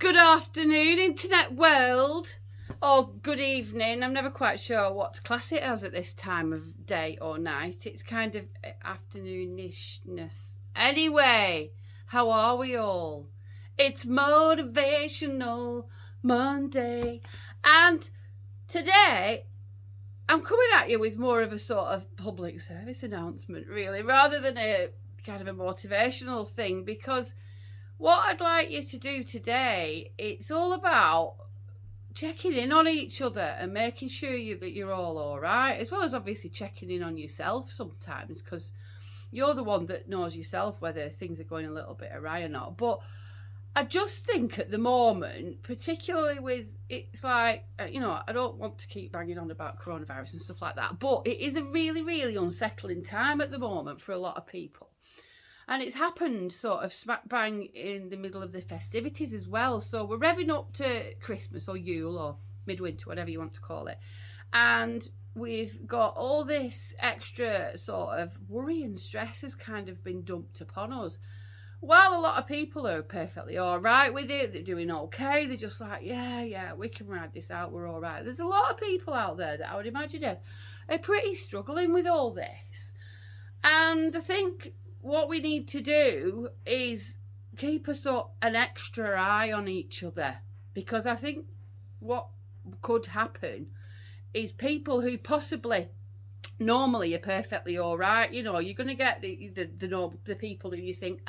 Good afternoon, internet world, or good evening. I'm never quite sure what class it has at this time of day or night. It's kind of afternoon-ishness. Anyway, how are we all? It's Motivational Monday, and today I'm coming at you with more of a sort of public service announcement, really, rather than a kind of a motivational thing, because what I'd like you to do today, it's all about checking in on each other and making sure that you're all right, as well as obviously checking in on yourself sometimes, because you're the one that knows yourself whether things are going a little bit awry or not. But I just think at the moment, particularly with, it's like, I don't want to keep banging on about coronavirus and stuff like that, but it is a really, really unsettling time at the moment for a lot of people. And it's happened sort of smack bang in the middle of the festivities as well. So we're revving up to Christmas or Yule or midwinter, whatever you want to call it. And we've got all this extra sort of worry and stress has kind of been dumped upon us. While a lot of people are perfectly all right with it, they're doing okay, they're just like, yeah, we can ride this out, we're all right. There's a lot of people out there that I would imagine are pretty struggling with all this. And I think what we need to do is keep an extra eye on each other, because I think what could happen is people who possibly normally are perfectly all right, you're going to get the people who you think,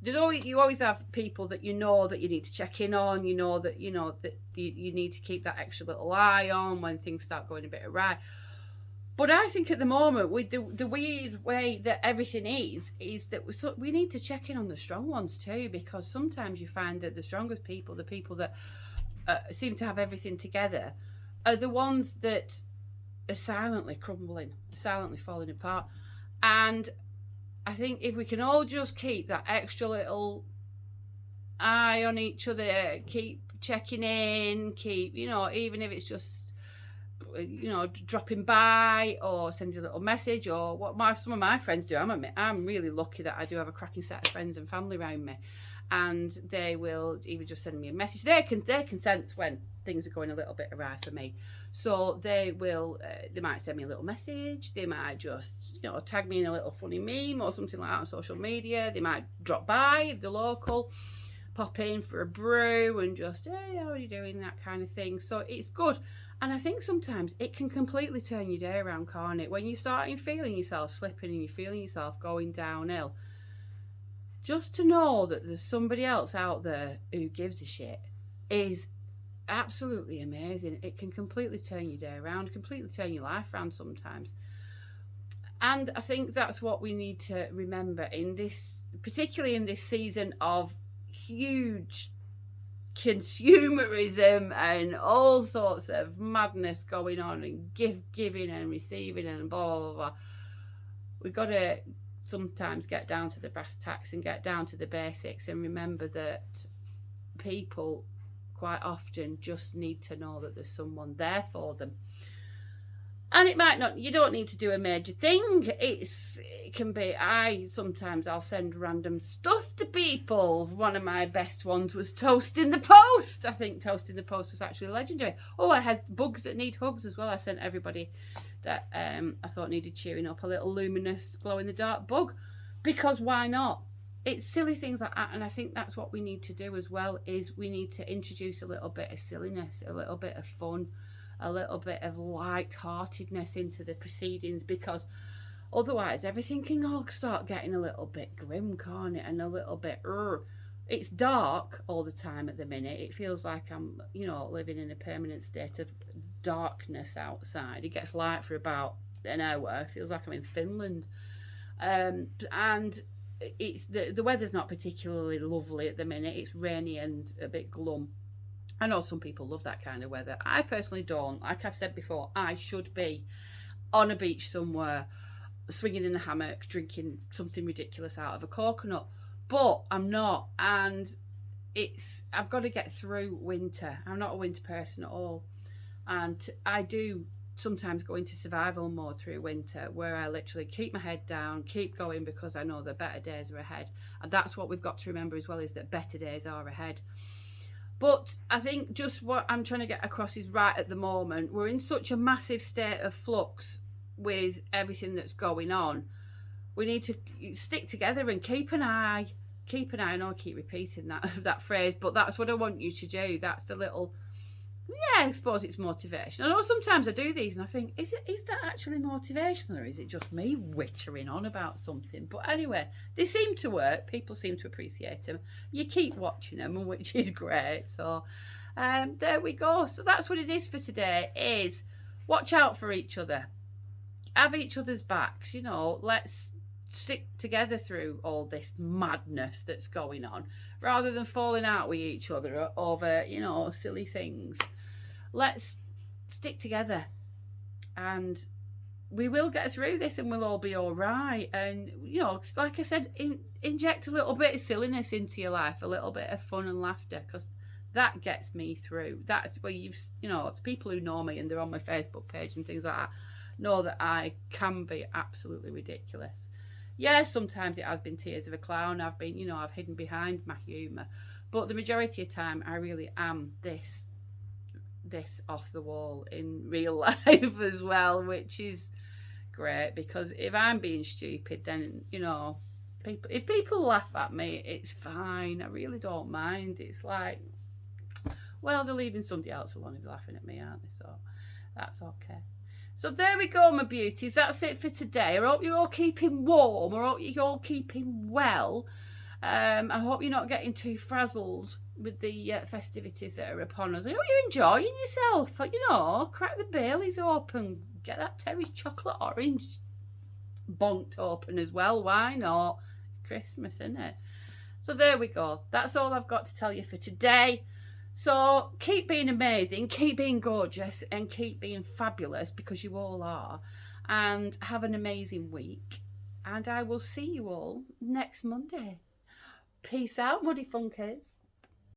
you always have people that you know that you need to check in on, you need to keep that extra little eye on when things start going a bit awry. But I think at the moment, with the weird way that everything is that we need to check in on the strong ones too, because sometimes you find that the strongest people, the people that seem to have everything together, are the ones that are silently crumbling, silently falling apart. And I think if we can all just keep that extra little eye on each other, keep checking in, keep, even if it's just dropping by or sending a little message, or what some of my friends do. I'm really lucky that I do have a cracking set of friends and family around me, and they will even just send me a message. They can sense when things are going a little bit awry for me, so they might send me a little message. They might just tag me in a little funny meme or something like that on social media. They might drop by if they're local, pop in for a brew and just, hey, how are you doing, that kind of thing. So it's good. And I think sometimes it can completely turn your day around, can't it? When you're starting feeling yourself slipping and you're feeling yourself going downhill, just to know that there's somebody else out there who gives a shit is absolutely amazing. It can completely turn your day around, completely turn your life around sometimes. And I think that's what we need to remember particularly in this season of huge consumerism and all sorts of madness going on, and giving and receiving and blah blah blah. We've got to sometimes get down to the brass tacks and get down to the basics and remember that people quite often just need to know that there's someone there for them. And you don't need to do a major thing. It can be, I'll send random stuff to people. One of my best ones was Toast in the Post. I think Toast in the Post was actually legendary. Oh, I had bugs that need hugs as well. I sent everybody that I thought needed cheering up a little luminous glow in the dark bug, because why not? It's silly things like that, and I think that's what we need to do as well, is we need to introduce a little bit of silliness, a little bit of fun, a little bit of light-heartedness into the proceedings, because otherwise everything can all start getting a little bit grim, can't it? And a little bit, it's dark all the time at the minute. It feels like I'm, living in a permanent state of darkness outside. It gets light for about an hour. It feels like I'm in Finland. And it's the weather's not particularly lovely at the minute. It's rainy and a bit glum. I know some people love that kind of weather. I personally don't. Like I've said before, I should be on a beach somewhere, swinging in the hammock, drinking something ridiculous out of a coconut. But I'm not. And I've got to get through winter. I'm not a winter person at all. And I do sometimes go into survival mode through winter, where I literally keep my head down, keep going, because I know that better days are ahead. And that's what we've got to remember as well, is that better days are ahead. But I think just what I'm trying to get across is right at the moment, we're in such a massive state of flux with everything that's going on. We need to stick together and keep an eye. Keep an eye. I know I keep repeating that phrase, but that's what I want you to do. That's the little, yeah, I suppose it's motivation. I know sometimes I do these and I think, is that actually motivational, or is it just me wittering on about something? But anyway, they seem to work. People seem to appreciate them. You keep watching them, which is great. So there we go. So that's what it is for today, is watch out for each other. Have each other's backs, let's stick together through all this madness that's going on, rather than falling out with each other over, silly things. Let's stick together and we will get through this and we'll all be all right. And, like I said, inject a little bit of silliness into your life, a little bit of fun and laughter, because that gets me through. That's where people who know me and they're on my Facebook page and things like that know that I can be absolutely ridiculous. Yeah, sometimes it has been tears of a clown. I've been, I've hidden behind my humour. But the majority of the time, I really am this off the wall in real life as well, which is great, because if I'm being stupid, then, if people laugh at me, it's fine. I really don't mind. It's like, well, they're leaving somebody else alone who's laughing at me, aren't they? So that's okay. So there we go, my beauties. That's it for today. I hope you're all keeping warm. I hope you're all keeping well. I hope you're not getting too frazzled with the festivities that are upon us. I hope you're enjoying yourself. Crack the Baileys open. Get that Terry's chocolate orange bonked open as well. Why not? It's Christmas, isn't it? So there we go. That's all I've got to tell you for today. So keep being amazing, keep being gorgeous, and keep being fabulous, because you all are. And have an amazing week. And I will see you all next Monday. Peace out, Muddy Funkers.